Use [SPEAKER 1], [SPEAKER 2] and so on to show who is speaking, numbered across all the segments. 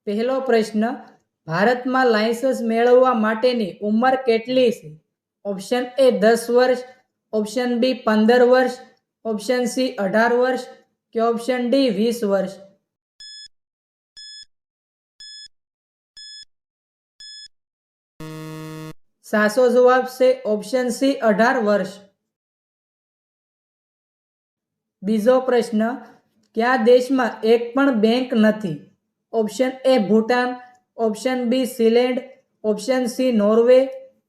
[SPEAKER 1] પહેલો પ્રશ્ન, ભારતમાં લાયસન્સ મેળવવા માટેની ઉંમર કેટલી છે? ઓપ્શન એ 10 વર્ષ, ઓપ્શન બી 15 વર્ષ, ઓપ્શન સી 18 વર્ષ કે ઓપ્શન ડી 20 વર્ષ. સાચો જવાબ છે ઓપ્શન સી 18 વર્ષ. બીજો પ્રશ્ન, કયા દેશમાં એક પણ બેંક નથી? Option A Bhutan, option B Switzerland, option C Norway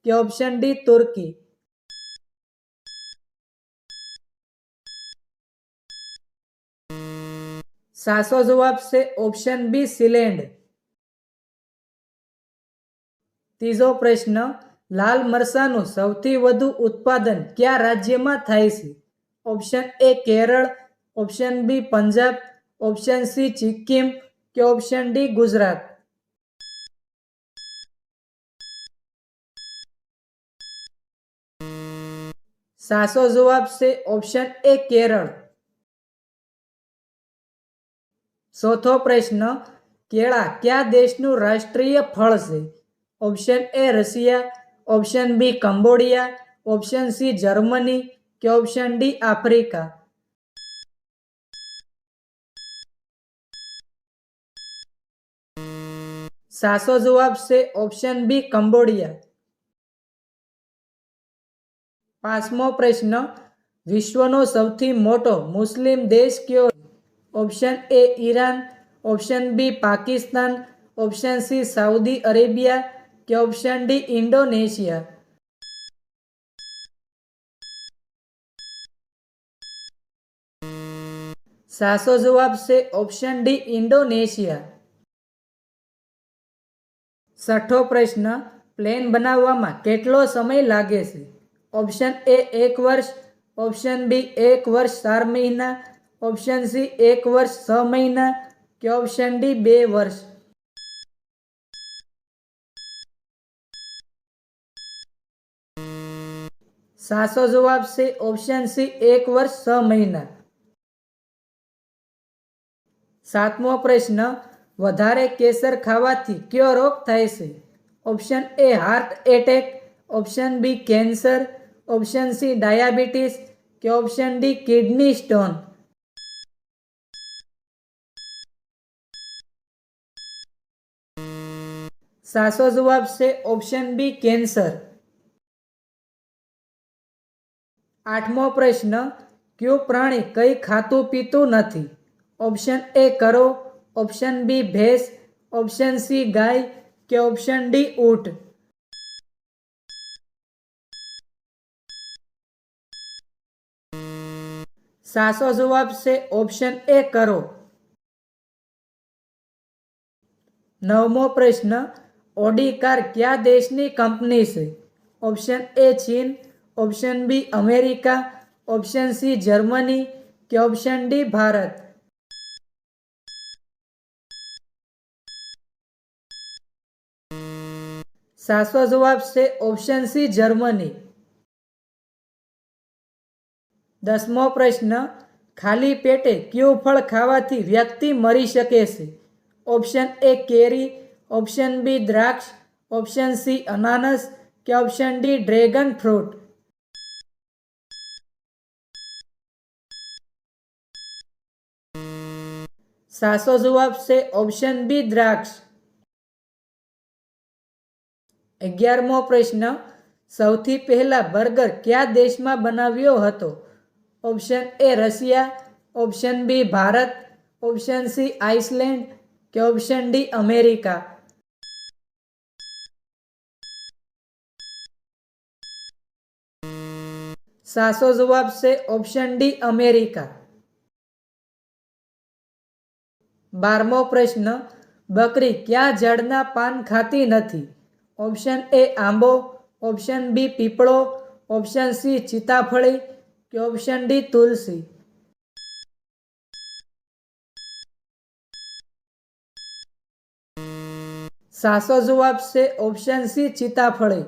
[SPEAKER 1] કે ઓપ્શન ડી તુર્કી. સાચો જવાબ છે ઓપ્શન બી સ્વિટ્ઝરલેન્ડ. ત્રીજો પ્રશ્ન, લાલ મરચાંનું સૌથી વધુ ઉત્પાદન કયા રાજ્યમાં થાય છે? Option A Kerala, option B Punjab, option C Sikkim કે ઓપ્શન ડી ગુજરાત. સાચો જવાબ છે ઓપ્શન એ કેરળ. ચોથો પ્રશ્ન, કેળા કયા દેશનું રાષ્ટ્રીય ફળ છે? Option A Russia, option B Cambodia, option C Germany કે ઓપ્શન ડી આફ્રિકા. સાચો જવાબ છે ઓપ્શન બી કંબોડિયા. પાંચમો પ્રશ્ન, વિશ્વનો સૌથી મોટો મુસ્લિમ દેશ કયો? Option A Iran, option B Pakistan, option C Saudi Arabia કે ઓપ્શન ડી ઇન્ડોનેશિયા. સાચો જવાબ છે ઓપ્શન ડી ઇન્ડોનેશિયા. છઠ્ઠો પ્રશ્ન, પ્લેન બનાવવામાં કેટલો સમય લાગે છે? ઓપ્શન એ 1 વર્ષ, ઓપ્શન બી 1 વર્ષ 4 મહિના, ઓપ્શન સી 1 વર્ષ 6 મહિના કે ઓપ્શન ડી 2 વર્ષ. સાચો જવાબ છે ઓપ્શન સી 1 વર્ષ 6 મહિના. સાતમો પ્રશ્ન, વધારે કેસર ખાવાથી કયો રોગ થાય છે? Option A heart attack, option B cancer, option C diabetes કે ઓપ્શન ડી કિડની સ્ટોન. સાચો જવાબ છે ઓપ્શન બી કેન્સર. આઠમો પ્રશ્ન, કયું પ્રાણી કંઈ ખાતું પીતું નથી? ઓપ્શન એ કરો, ઓપ્શન બી ભેંસ, ઓપ્શન સી ગાય કે ઓપ્શન ડી ઊંટ. સાચો જવાબ છે ઓપ્શન એ કરો. નવમો પ્રશ્ન, ઓડી કાર કયા દેશની કંપની છે? ઓપ્શન એ ચીન, option B America, option C Germany કે ઓપ્શન ડી ભારત. સાચો જવાબ છે ઓપ્શન સી જર્મની. દસમો પ્રશ્ન, ખાલી પેટે કયું ફળ ખાવાથી વ્યક્તિ મરી શકે છે? ઓપ્શન એ કેરી, ઓપ્શન બી દ્રાક્ષ, ઓપ્શન સી અનાનસ કે ઓપ્શન ડી ડ્રેગન ફ્રૂટ. સાચો જવાબ છે ઓપ્શન બી દ્રાક્ષ. 11મો પ્રશ્ન, સૌથી પહેલા બર્ગર કયા દેશમાં બનાવ્યો હતો? Option A Russia, option B Bharat, option C Iceland કે ઓપ્શન ડી અમેરિકા. સાચો જવાબ છે ઓપ્શન ડી અમેરિકા. 12મો પ્રશ્ન, બકરી કયા ઝાડના પાન ખાતી નથી? ઓપ્શન એ આંબો, ઓપ્શન બી પીપળો, ઓપ્શન સી સીતાફળી કે ઓપ્શન ડી તુલસી. સાચો જવાબ છે ઓપ્શન સી સીતાફળી.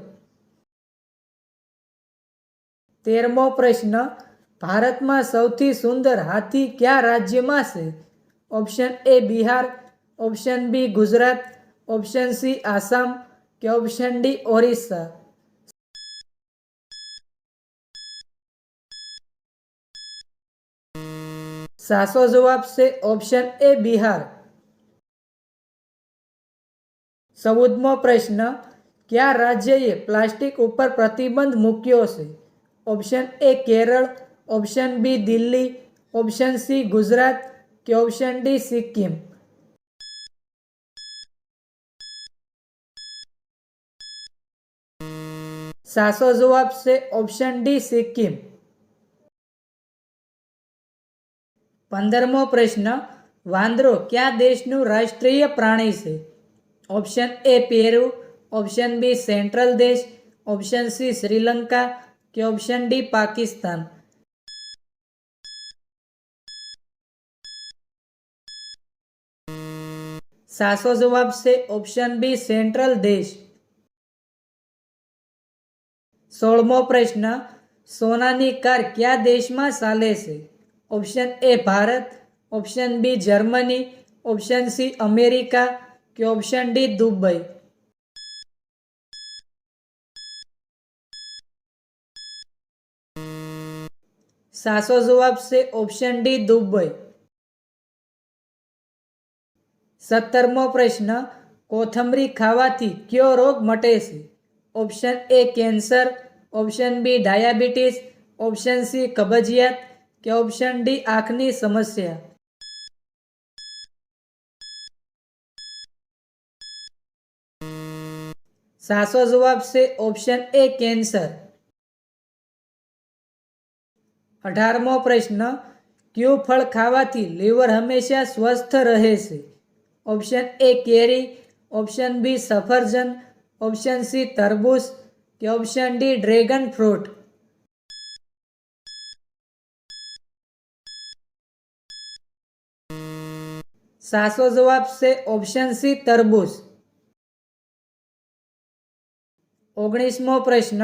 [SPEAKER 1] 13મો પ્રશ્ન, ભારતમાં સૌથી સુંદર હાથી કયા રાજ્યમાં છે? Option A Bihar, option B Gujarat, option C Assam કે ઓપ્શન ડી ઓરિસ્સા? સાચો જવાબ છે ઓપ્શન એ બિહાર. 14મો પ્રશ્ન, કયા રાજ્યએ પ્લાસ્ટિક ઉપર પ્રતિબંધ મૂક્યો છે? Option A Kerala, option B Delhi, option C Gujarat કે ઓપ્શન ડી સિક્કિમ? સાચો જવાબ છે ઓપ્શન ડી સિક્કિમ. 15મો પ્રશ્ન, વાંદરો કયા દેશનું રાષ્ટ્રીય પ્રાણી છે? Option A Peru, option B central દેશ, ઓપ્શન સી શ્રીલંકા કે ઓપ્શન ડી પાકિસ્તાન? સાચો જવાબ છે ઓપ્શન બી સેન્ટ્રલ દેશ. 16મો પ્રશ્ન, સોનાની કાર કયા દેશમાં ચાલે છે? Option A Bharat, option B Germany, option C America કે ઓપ્શન ડી દુબઈ? સાચો જવાબ છે ઓપ્શન ડી દુબઈ. 17મો પ્રશ્ન, કોથમરી ખાવાથી કયો રોગ મટે છે? Option A cancer, option B diabetes, option C કબજિયાત કે ઓપ્શન ડી આંખની સમસ્યા? સાચો જવાબ છે ઓપ્શન એ કેન્સર. 18મો પ્રશ્ન, કયું ફળ ખાવાથી લીવર હંમેશા સ્વસ્થ રહે છે? ઓપ્શન એ કેરી, ઓપ્શન બી સફરજન, ઓપ્શન સી તરબૂચ કે ઓપ્શન ડી ડ્રેગન ફ્રૂટ? સાચો જવાબ છે ઓપ્શન સી તરબૂચ. 19મો પ્રશ્ન,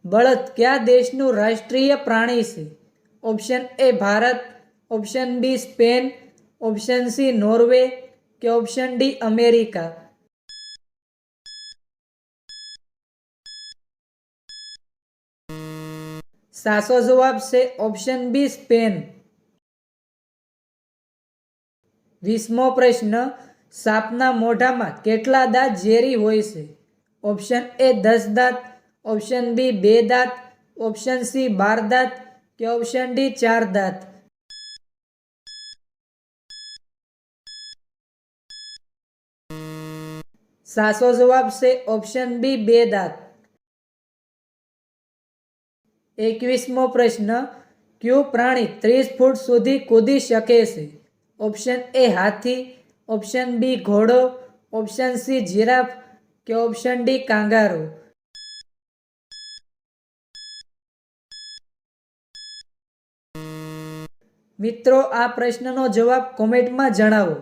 [SPEAKER 1] બળદ કયા દેશનું રાષ્ટ્રીય પ્રાણી છે? Option A Bharat, option B Spain, option C Norway કે ઓપ્શન ડી અમેરિકા? સાચો જવાબ છે ઓપ્શન બી સ્પેન. 20મો પ્રશ્ન, સાપના મોઢામાં કેટલા દાંત ઝેરી હોય છે? ઓપ્શન એ 10 દાંત, ઓપ્શન બી 2 દાંત, ઓપ્શન સી 12 દાંત કે ઓપ્શન ડી 4 દાંત? સાચો જવાબ છે ઓપ્શન બી 2 દાંત. 21મો પ્રશ્ન, કયું પ્રાણી 30 ફૂટ સુધી કૂદી શકે છે? ઓપ્શન એ હાથી, ઓપ્શન બી ઘોડો, ઓપ્શન સી જીરાફ કે ઓપ્શન ડી કાંગારૂ? મિત્રો, આ પ્રશ્નનો જવાબ કોમેન્ટમાં જણાવો.